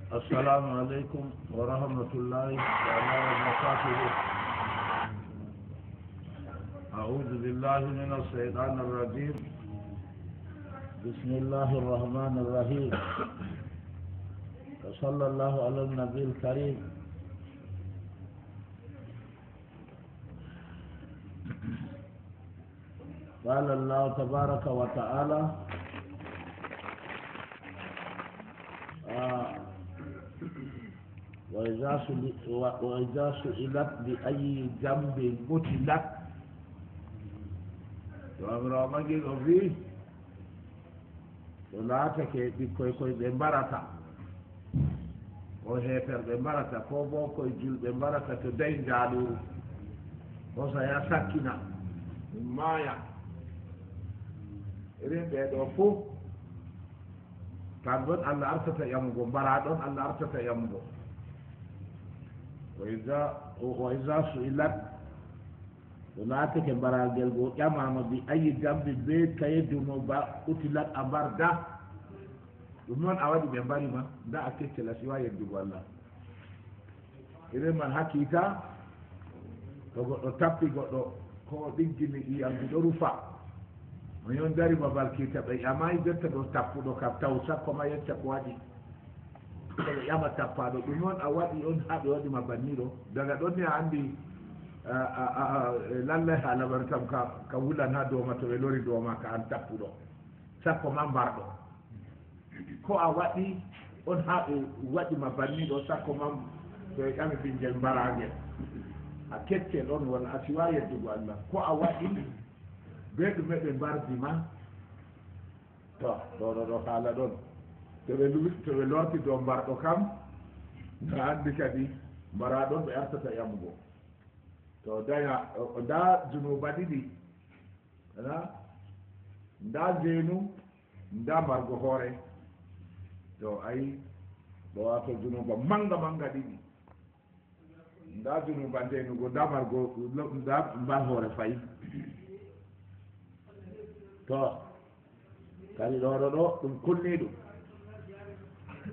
السلام عليكم ورحمة الله وبركاته. أعوذ بالله من الشيطان الرجيم. بسم الله الرحمن الرحيم. وصلى الله على النبي الكريم. قال الله تبارك وتعالى: وإذا سئلت بأي ذنب قتلت وأمر مجد فيه ولا تكي بكوي بمباركة وهيفر بمباركة كوبو كوي جل بمباركة تدين جالو وسيا سكينة مايا إذن بيدوفو كان دون الله أرسل يمغو برادون الله أرسل يمغو وإذا سئلت ولا تكبر الجلبو يا بأي ذنب بيت كيدونو با قتلت أبردا ومن أودي بمباري ما دا أكيد لا سوى يدو الله إذا من حكيتا تابي غدو ko ɗiggini iyam ɗo rufa o yon dari babal kiita ɓe ƴamayi jotta ɗo tappuɗo kam taw sakko ma yecca ko waɗi ɓe ƴama tappaɗo ɗum noon a waɗi on ha ɓe waɗima banni ɗo daga ɗon ni a andi lallay ha labar kam ka wulan ha dowma to ɓe lori dowma ka an tappuɗo sakko ma mbarɗo ko a waɗi on ha ɓe waɗima banni ɗo sakko ma ɓe ƴami ɓinguel mbaragel a kettel on walla a siwa yeddugo allah ko a waɗi be ɗume ɓe mbardima to ɗo haala ɗon to ɓe lorti dow mbarɗo kam a andi kadi mbara ɗon ɓe artata yamugo to daya nda junuba ɗiɗi nda jeenu nda mbargo hoore to ayi ɗo wato junuba manga manga ɗiɗi nda junuba ndenugo nda mbargo nda mbar hoore fayi to kadi ɗoɗo ɗo ɗum kulni ɗum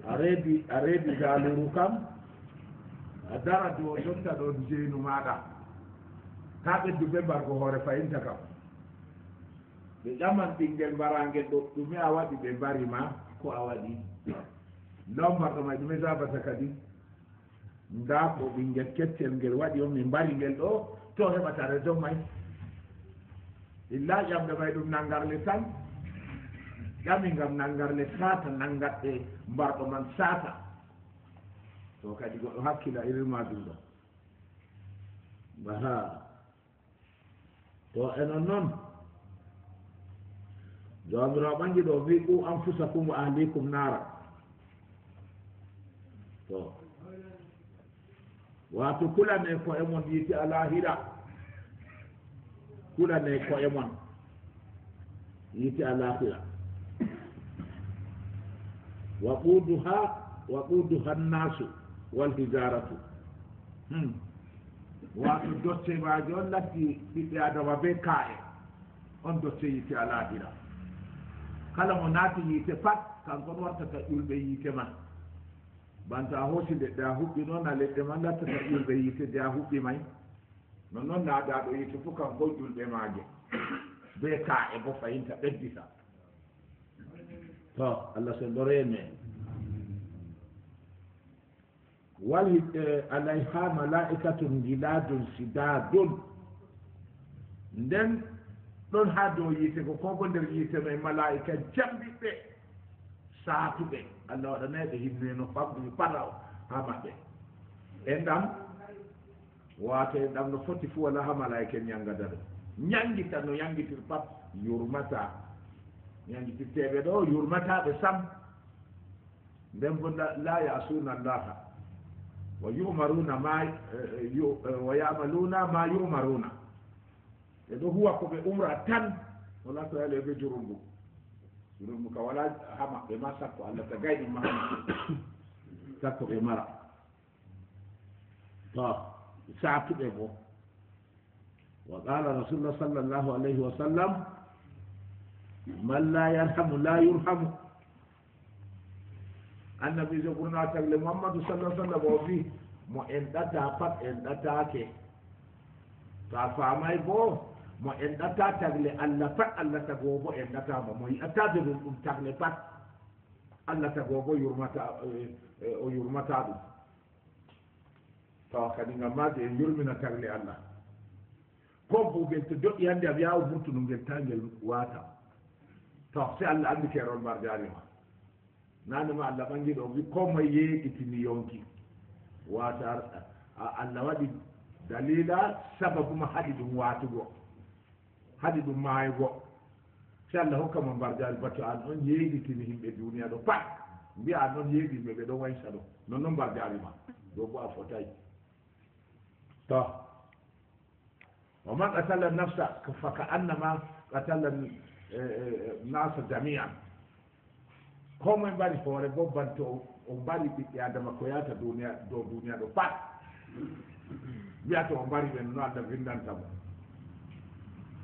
a reedi galuru kam a dara dow jotta ɗo jeenu maɗa ta ɓeddu ɓe mbargo hoore fayinta kam ɓe ƴaman ɓinguel mbarangel ɗo ɗume a waɗi ɓe mbarima ko a waɗi law mbarɗo may ɗume jabata kadi nda ko ɓinguel keccel ngel waɗi on min mbari ngel ɗo to heɓata raison may illa ƴamde may ɗum nangarle tan ƴami ngam nangarle sata nangatɗe mbarɗo man sata to kadi goɗɗo hakkila irin majum ɗo aha to enon noon jomirawo ɓangi ɗo wi qu anfusakum wa ahlikum nara to wato kulane ko e mon yiiti alahira kulane ko e mon yiiti alahira waquduha annasu walhijaratu wato dotte maji on latti ɓiɓɓe adama be kaa'e on dotte yiite alahira kala mo naati yiite pat kankon wartata ƴulɓe yiite man banta a hoosi leɗɗe a huɓɓi noon a leɗɗe man lattata ƴulɓe yiite de a huɓɓi may non noon naadaɗo yiite fof kam ko ƴulɓe maaje be kaa'e bo fayinta ɓeddita to allah sen ɗoreen en wali alayha malaikatun giladun sidadun nden ɗon ha dow yiite ko koko nder yiite may malaika jambiɓe saatuɓe allah waɗanaɓe hinneno famɗumi pataw ha maɓɓe e ɗam wato e ɗam no foti fu wala ha malaika ñangada ɗo ñangita no ñangitir pat yurmata ñangitirteɓe ɗo yurmataɓe sam nden bo la yasuna allaha wa yumaruna wa yamaluna ma yumaruna e ɗo huwa ko ɓe umra tan wala ko yale ɓe jurumbu ka wala ha maɓɓe ma sakko allah ta gayɗi ma sakko ɓe mara to saatuɓe bo wa qala rasulullah sallllahu alayhi wa sallam man la yarhamu la yurhamu annabi jo burna tagle muhammadu sallallahu alaihi wasallam o fi mo en ɗata pat en ɗatake to a famay bo mo en ɗata tagle allah pat allah tago bo en ɗatamo mo yi'atade ɗum tagle pat allah tago bo yurmata o yurmata ɗum tawa kadi ngam maade en yurmina tagle allah ko bugel to doƴƴi hannde am yawo burtuɗum ngel tangel wata taw si allah andi keerol mbar jarima nanema allah ɓangiɗo o wi ko moye yeeɗitini yonki wata allah waɗi dalila sababuma haɗi ɗum watugo haɗi ɗum maaygo si allah hokkamo mbar jari batto an on yeeɗitini yimɓe duniya ɗo pat mbiya an on yeeɗiɓe ɓe ɗon waysa ɗo non noon mbar jarima ɗo bo a fotayi to ومن قتل النفس فكأنما قتل الناس جميعا كم يبالي فوري بوبانتو ومبالي بيتي آدم كوياتا دنيا دو بات بياتو ومبالي بنو عند فيندان تابو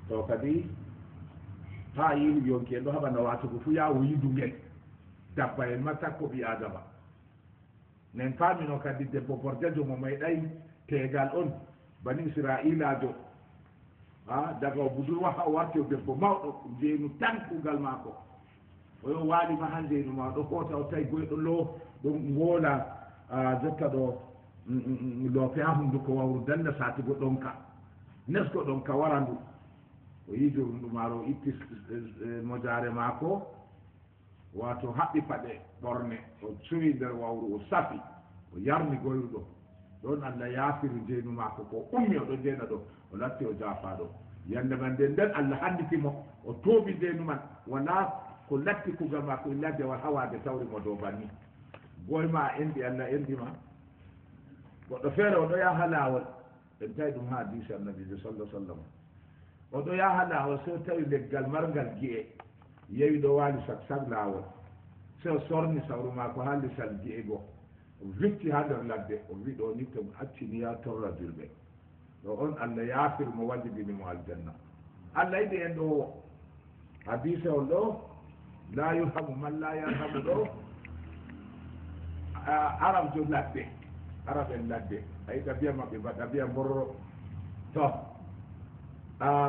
تو كدي ها يلو يونكي لو هبا نواتو كفويا ويدونجل دابا المتاكو بي آدم ننفامي نو كدي دبو بورجاجو مميداي تيغال اون بني إسرائيل آدو daga o budurwa ha o warti o debbo mawɗo jeenu tan kuugal maako oyo waalima ha ndeenu ma ɗo hoota o tawi goyɗo lo ɗo ngoola jotta ɗo loope ha hunnduko wawru danda saatigo ɗonka nesko ɗonka wara ndu o yiido ɗumɗumaaro o itti mojaare maako wato haɓɓi paɗe ɓorne o suwi nder wawru o safi o yarni goyruɗo ɗon allah yaafiri ndeenu maako ko ummi o ɗo ndeena ɗo o latti o jaafaɗo yande man nden allah handitimo o tooɓi ndeenu man wona ko latti kugal ma ko illadde wa hawade tawrimo dow banni goyma a endi allah endima goɗɗo feere oɗo yaha laawol en tawi ɗum ha hadise annabijo sallah sallam oɗo yaha laawol so tawi leggal margal gui'e yewi ɗo waali sag laawol so sorni sawru ma ko ha lisal gui'e goo o witti ha nder ladde o wi ɗo ni to acciniya torra julɓe ɗo on allah yaafir mo wallidini mo aljanna allah yiɗi en ɗo hadise on ɗo la yurhamu man la yarhamu ɗo arab jo ladde arab en ladde ayi tabiya maɓɓe ba tabiya borro to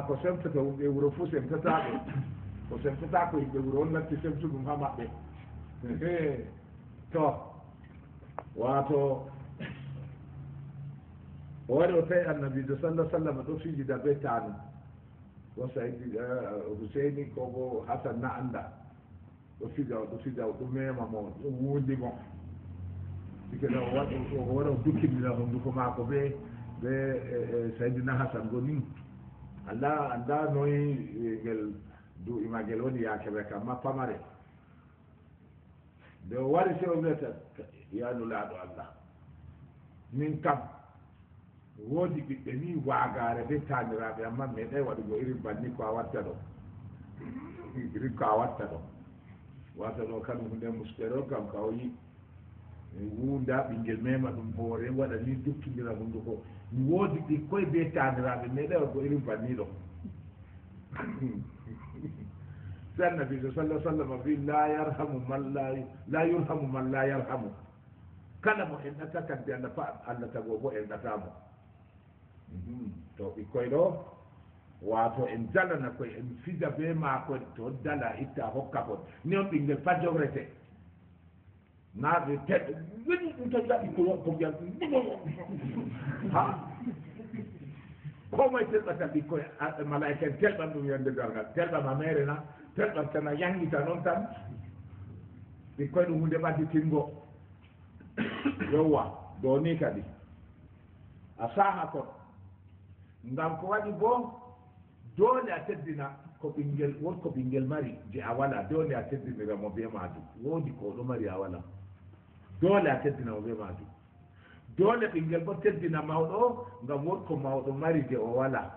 ko semtata ɓe wuro fuu semtataɓe ko semtata ko yimɓe wuro on latti semtuɗum ha maɓɓe to wato o waɗi o tawi annabijo sallah sallam ɗo fijida be tanu ko saydi huseyni ko bo hasan na anda ɗo fija o ɗo mema mo ɗo wundi mo sikene o waɗa o dukkindina honduko maako be saydina hasan go nin allah anda noyi ngel du'ima ngel woni yakeɓe kam ma pamare nde o wari se o wiyata yanulaaɗo allah min kam woodi ɓiɓɓe ni waagaare be taaniraaɓe amma meeɗay waɗugo irin banni ko a watta ɗo irin ko a watta ɗo wata ɗo kadi hunde muskere o kam ka o yi wuunda ɓinngel mema ɗum hoore waɗa ni dukkindira hunnduko woodi ɓikkoye be taaniraaɓe meeɗay waɗugo irin banni ɗo so annabijo sallah sallam wi la yurhamu man la yarhamu kala mo en ɗata kadde allah fa allah tago bo en ɗatamo to ɓikkoye ɗo wato en jalana koye en fija be maako to dala itta hokka kon ni on ɓinngel fa jogrete naaɓe teɗɗo woni ɗum tan jaɓi ko mbiyam ha ko moye telɓata ɓikkoye malaika en telɓan ɗum yande dargal telɓama mere na telɓan tan a yangita noon tan ɓikkoye ɗum hunde ɓadditingo yowwa ɗo ni kadi a saaha kon ngam ko waɗi bo doole a teddina ko ɓinngel wonko ɓinngel mari je a wala doole a teddinira mo be majum woodi ko ɗo mari a wala doole a teddina mo be majum doole ɓinngel bo teddina mawɗo ngam wonko mawɗo mari je o wala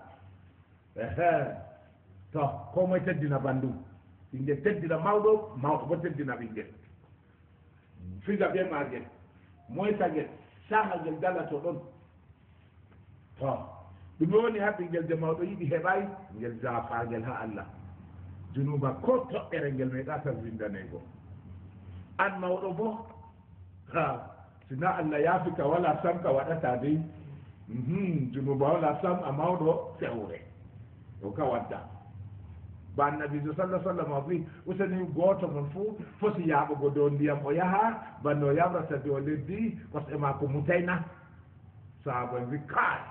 to ko moye teddina bandum ɓinngel teddina mawɗo mawɗo bo teddina ɓinngel figa be magel moytagel saaha ngel dalato ɗon to ɗum woni ha ɓinngel de mawɗo yiɗi heɓay ngel jafagel ha allah junuba ko toɓɓere ngel meeɗa tan windanego an mawɗo bo sina Allah ya fika wala sam ka waɗata dai junuba wala sam a mawɗo fewre o ka wadda ba annabi sallallahu alaihi wasallam wi usani goto mon fu fosi yaɓugo dow ndiyam o yaha banno yabrata dow leddi kosɗe makko mutayna sahaba wi kai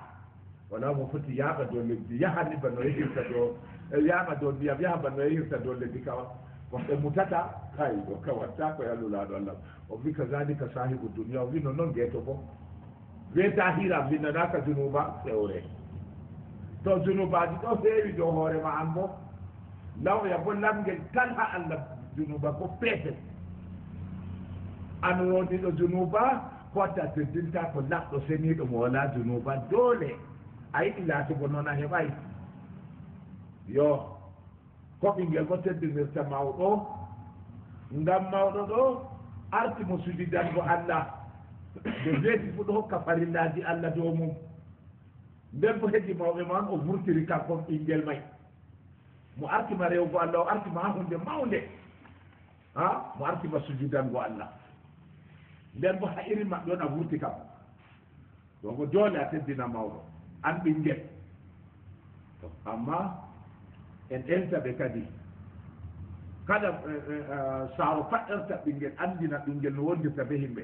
wala mo foti yaɓa dow leddi yahani banno yehirta dow yaɓa dow ndiyam yaha banno yehirta dow leddi kawa kosɗe mutata kay o ka watta ko yallulaɗo allah o wi kazalika sahibu dunia o wi no noon geeto bo wiyeta hira winnanaka junuba fewre to junubaji ɗo heewi dow hoorema an bo lawya bo lamgel tan ha allah junuba ko peetel an wodiɗo junuba fota teddinta ko laɓɗo seniɗo mo wala junuba doole a yiɗi laatugo noon a heɓay yo ko ɓinguel ko teddinirta mawɗo ngam mawɗo ɗo arti mo sujidango allah ɓe weeti fu ɗo hokka farillaji allah dow mum nden bo heddi mawɓe man o vurtiri kankon ɓinguel may mo artima rewgo allah o artima ha hunde mawde ha mo artima sujudango allah nden bo ha iri maɓɓe on a vurti kam donc doole a teddina mawɗo an ɓinguel amma en elta ɓe kadi kada saaro faɗɗerta ɓinguel andina ɓinguel no wondirta be himɓe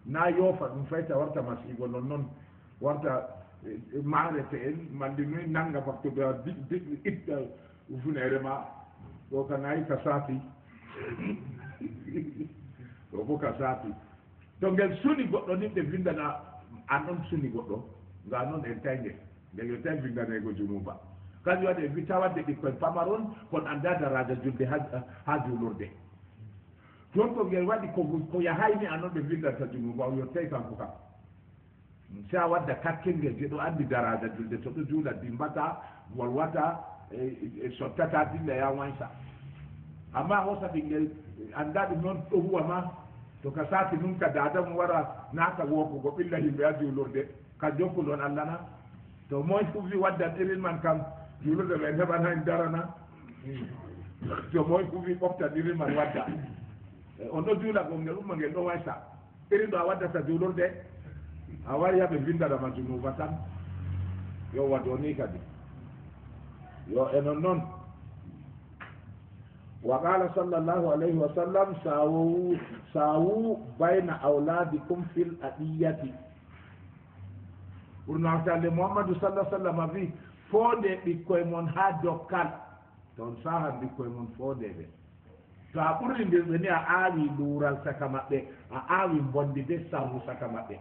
na yoofa ɗum fayta warta masigo non noon warta maarete en malli noyi nanga faktude itta ufunere ma ɗo ka nayi ka saati ɗo bo ka saati to ngel suni goɗɗo ni ɓe windana an on suni goɗɗo nga noon en taynge ngel yo tawi windanego junuba kañum waɗi wi tawadde ɓikkoye pamaron kono anda daraja julde ha julurde toon ko ngel waɗi ko yahayni an on ɓe windanta junuba o yo tawi kanko kam sa wadda kakkel ngel jeɗo andi daraja julde to ɗo juula dimbata wolwata e sottata dilla ya wansa amma hosa ɓinguel anda ɗum noon ɗo huwa ma to ka sati num ka dadamu wara naka wokugo ɓilla yimɓe ha julurde ka jokkulon allah na to moy fu wi waddat irin man kam julurde ɓe heɓan hen darana to moy fu wi ɓoftan irin man wadda on ɗo juula gom ngel umma ngel ɗo waysa irin ɗo a waddata julurde a wari yaɓe windanama junuba tan yo waɗo ni kadi yo enon noon wa qala sallllahu alayhi wa sallam sawu bayna auladikum fil adiyati ɓurnaftale mouhammadou sallah sallam wi foonde ɓikkoye mon ha dokkal toon sahan ɓikkoye mon foondeɓe to a ɓurri ndir ɓe ni a aawi luural saka maɓɓe a aawi bondi be sarru saka maɓɓe